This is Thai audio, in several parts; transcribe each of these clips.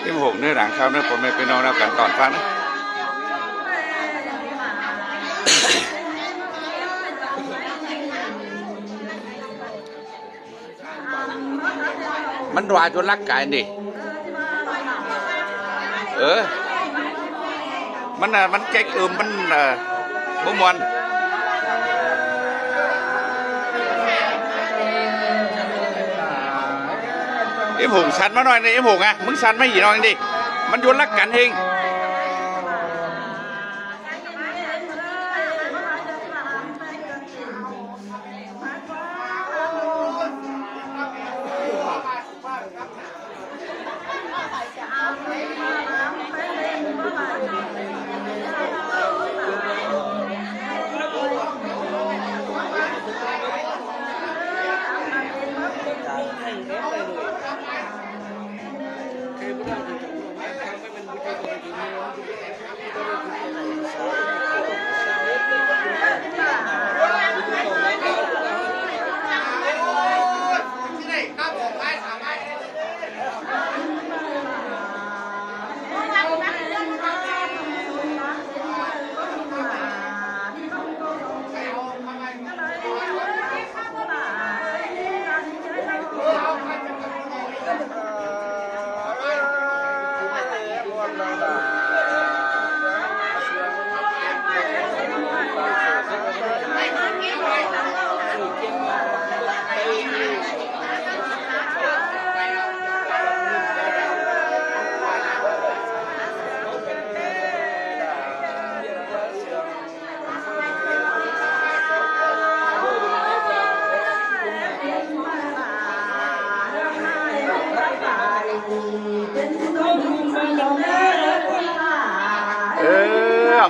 26เนื้อหลังเขาเนื้อผมไม่ไปนอนแล้วกันตอนฟังนะมันวาจนรักกายนี่มันแก๊กมันบุมวนผงชันมาหน่อยในผงอ่ะมึงชันไม่หยีหน่อยดิมันยนรักกันเอง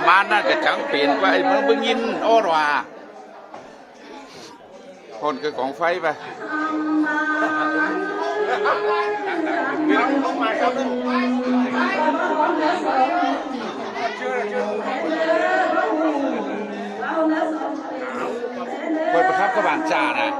มันน่ะก็จังเปลี่ยนไปมันเพิ่งยินอ้อว่าคนคือของไฟไปเปิดประทับกระบาลจ่าน่ะ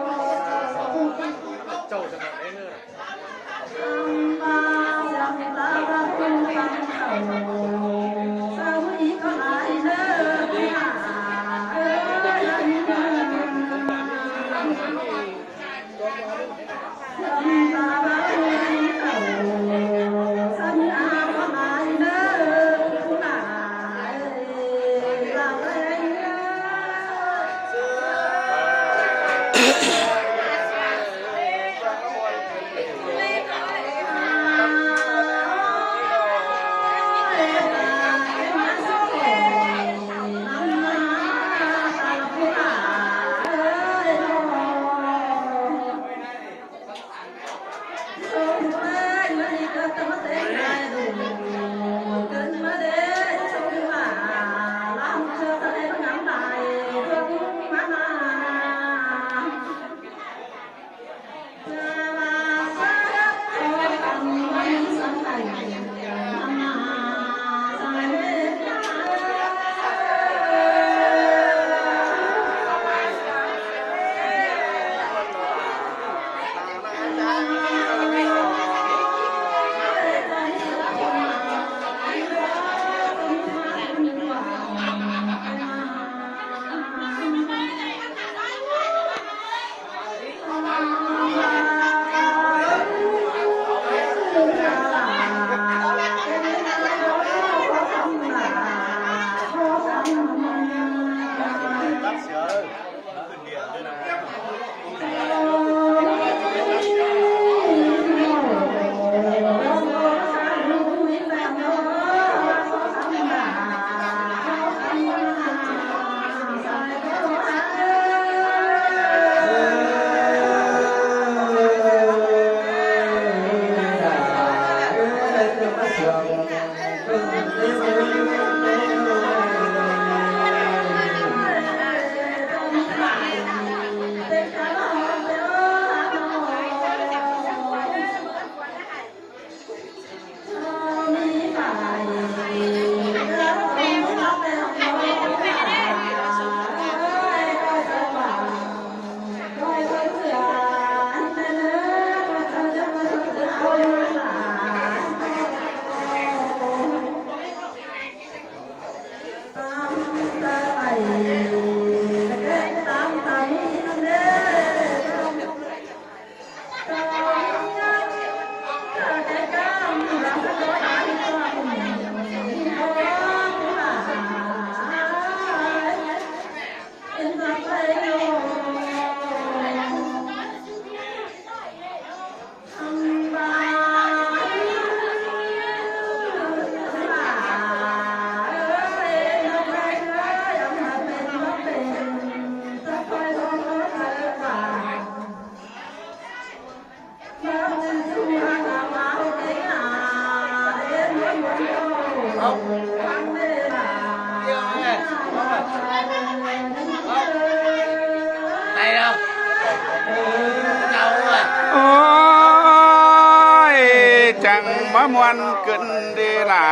งมะมวนเกินเดลา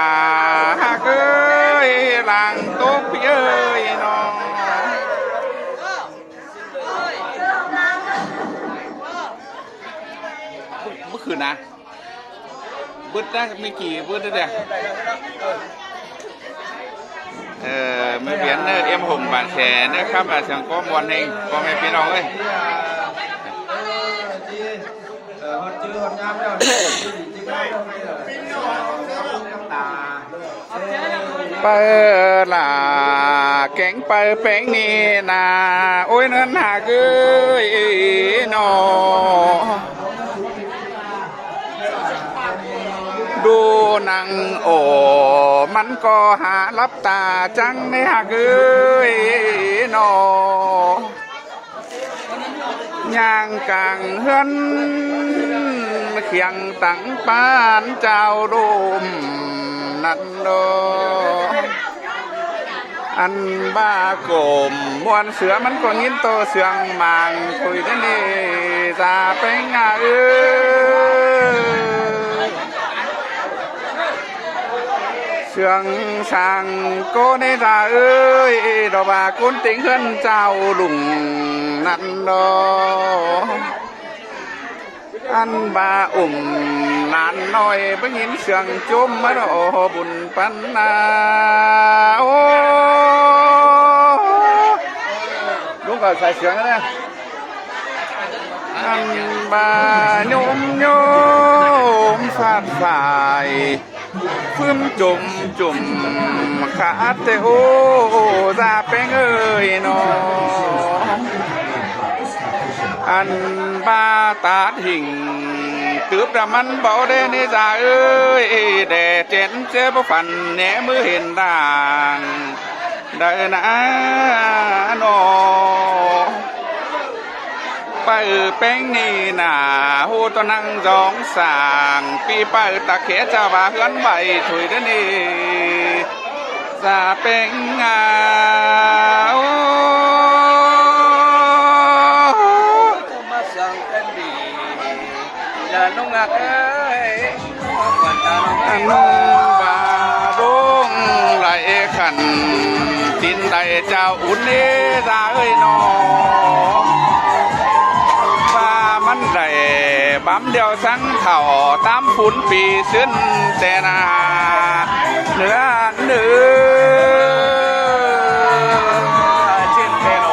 หากเอ้ยหลังตกเย้ยน้องเมื่อคืนนะบึดนะมีกี่บึดได้เนี่ยมือเปลี่ยนเอ็มหงบานแขนนะครับเสียงก้อมวันเองก็ไม่พี่น้องเอ้ยเปิดล่ะแกงเปิดแป้งนี่นาโอ้ยนั่นหาเกยนอดูหนังโอมันก็หารับตาจังในหากเอ้ยนอย่างกลางเฮือนเขียงตั้งปานเจ้ารูมนั่นโดอันบ้ากลมมวนเสือมันก็ยินโตเสียงมังคุยได้นี่จะเป็นงาเสียงช่างโกเนตาเอ้ยดอกบากุนติงเฮือนเจ้าลุงนั่นโดอันบานานน้อยเพิ่งเห็นเสียงจุ่มมาโอบุญปันนาโอ้ลุงก็ใส่เสียงนะอันบาโยมฟาดฝ่ายฟื้มจุ่มขาดเตโอซาเป็งเอ้ยน้องอันบาตาถิงตืบแต่มันเบาได้นี่จ่าเอ้ยแด่เจนเจ็บฝันแหนมือเห็นด่างได้นะนอไปแป้งนี่นาหูตนังจองสางปีไปตะเขจะว่าเฮือนใบถุยได้นี่จะเป็นงาน้องอักเอ้ยน้องบาดงไหลขันจินได้เจ้าอุ่นเนตาเอ้ยน้องฟ้ามันได้บั๊มเดียวสังเข่าตามฝุ่นปีซึ้นแต่นาเนื้อชิ้นเทโล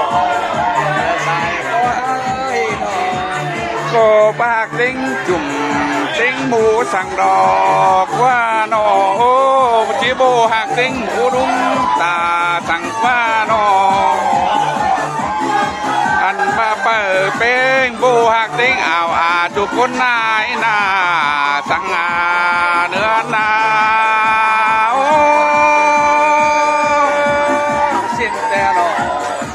ก็ปากเต็งจุ่มเต็งหมูสั่งดอกว่าหนอจีโบหักเต็งหมูดุ้งตาสั่งว่าหนออันมาเปิดเป็นบูหักเต็งอ่าวจุกคนนายนาสังอาเนื้อนาโอ้สิ้นแต่หนอ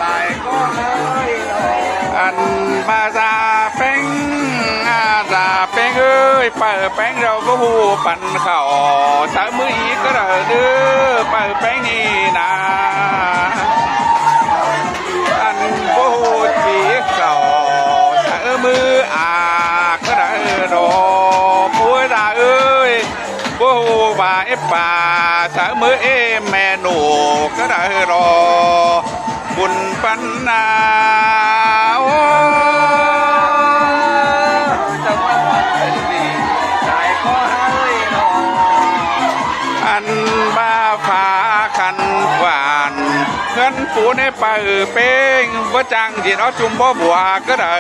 ตายก็เลยอันมาซาเป็นเป็นเอ้ยเปิดแป้งเราก็หูปั่นเข่าสายมืออีกก็ได้เด้อเปิดแป้งนี่นะอันโบจีเข่าสายมือก็ได้ดอกปุ้ยตาเอ้ยโบบาป่าสายมือแม่หนูก็ได้รอบุญปันนาอันบ้าผาคันหวานเงินปูในป่าเป้งว่าจังจีนเอาจุ่มบ่บัวก็ได้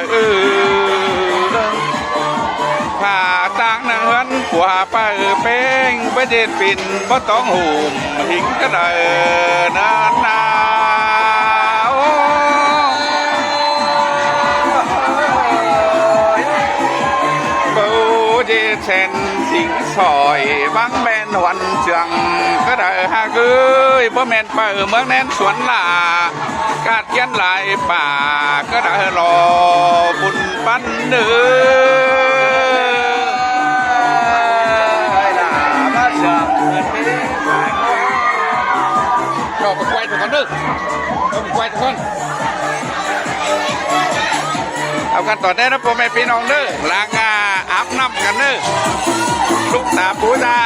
ผ่าจางเงินปัวป่าเป้งว่าเจ็ดปิ่นว่าต้องหุ่มหิงก็ได้นาเช่นสิงสอยบางแม่นวันเจียงก็ได้หากเอ้ยบ่แม่นเปิดเมืองแน่นสวนลากาดเขียนลายป่าก็ได้รอบุญปันเนื้อไปไกวทุกคนดึกไปไกวทุกคนเอากันต่อได้นะพ่อแม่พี่น้องเด้อล้างอาบน้ำกันเด้อลูกตา าปูดา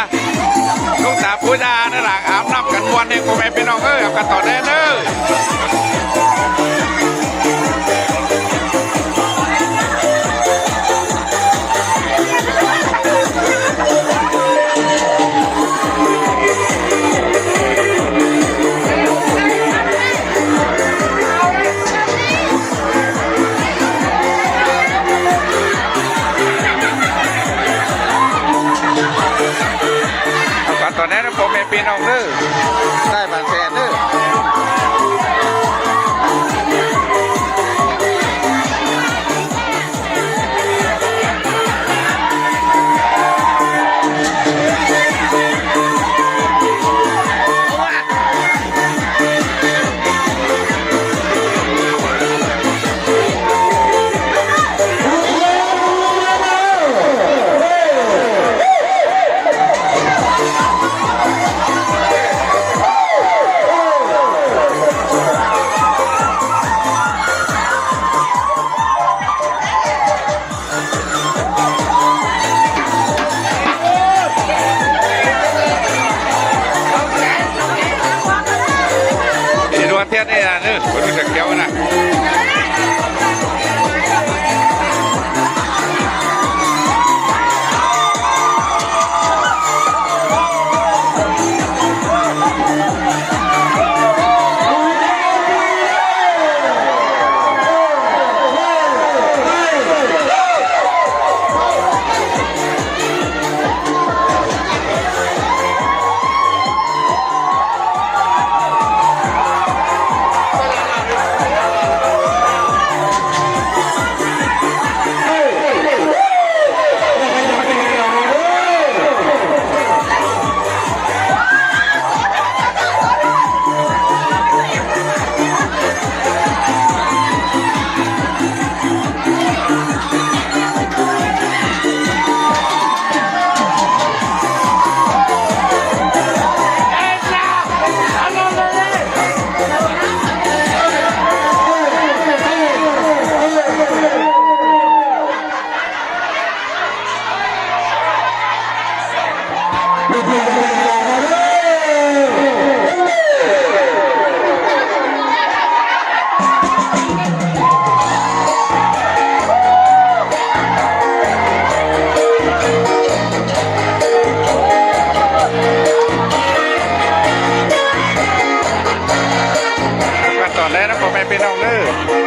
ลูกตาปูดาในหลังอาบน้ำกันวันเองพ่อแม่พี่น้องเอากันต่อแน่เด้ตอนนี้นะผมเป็นปีน้องเด้อได้บางแสนเด้อเทียนนี่นะนึกคนจะเกี่ยวนะตอนแรกนะผมไม่เป็นน้องเด้อ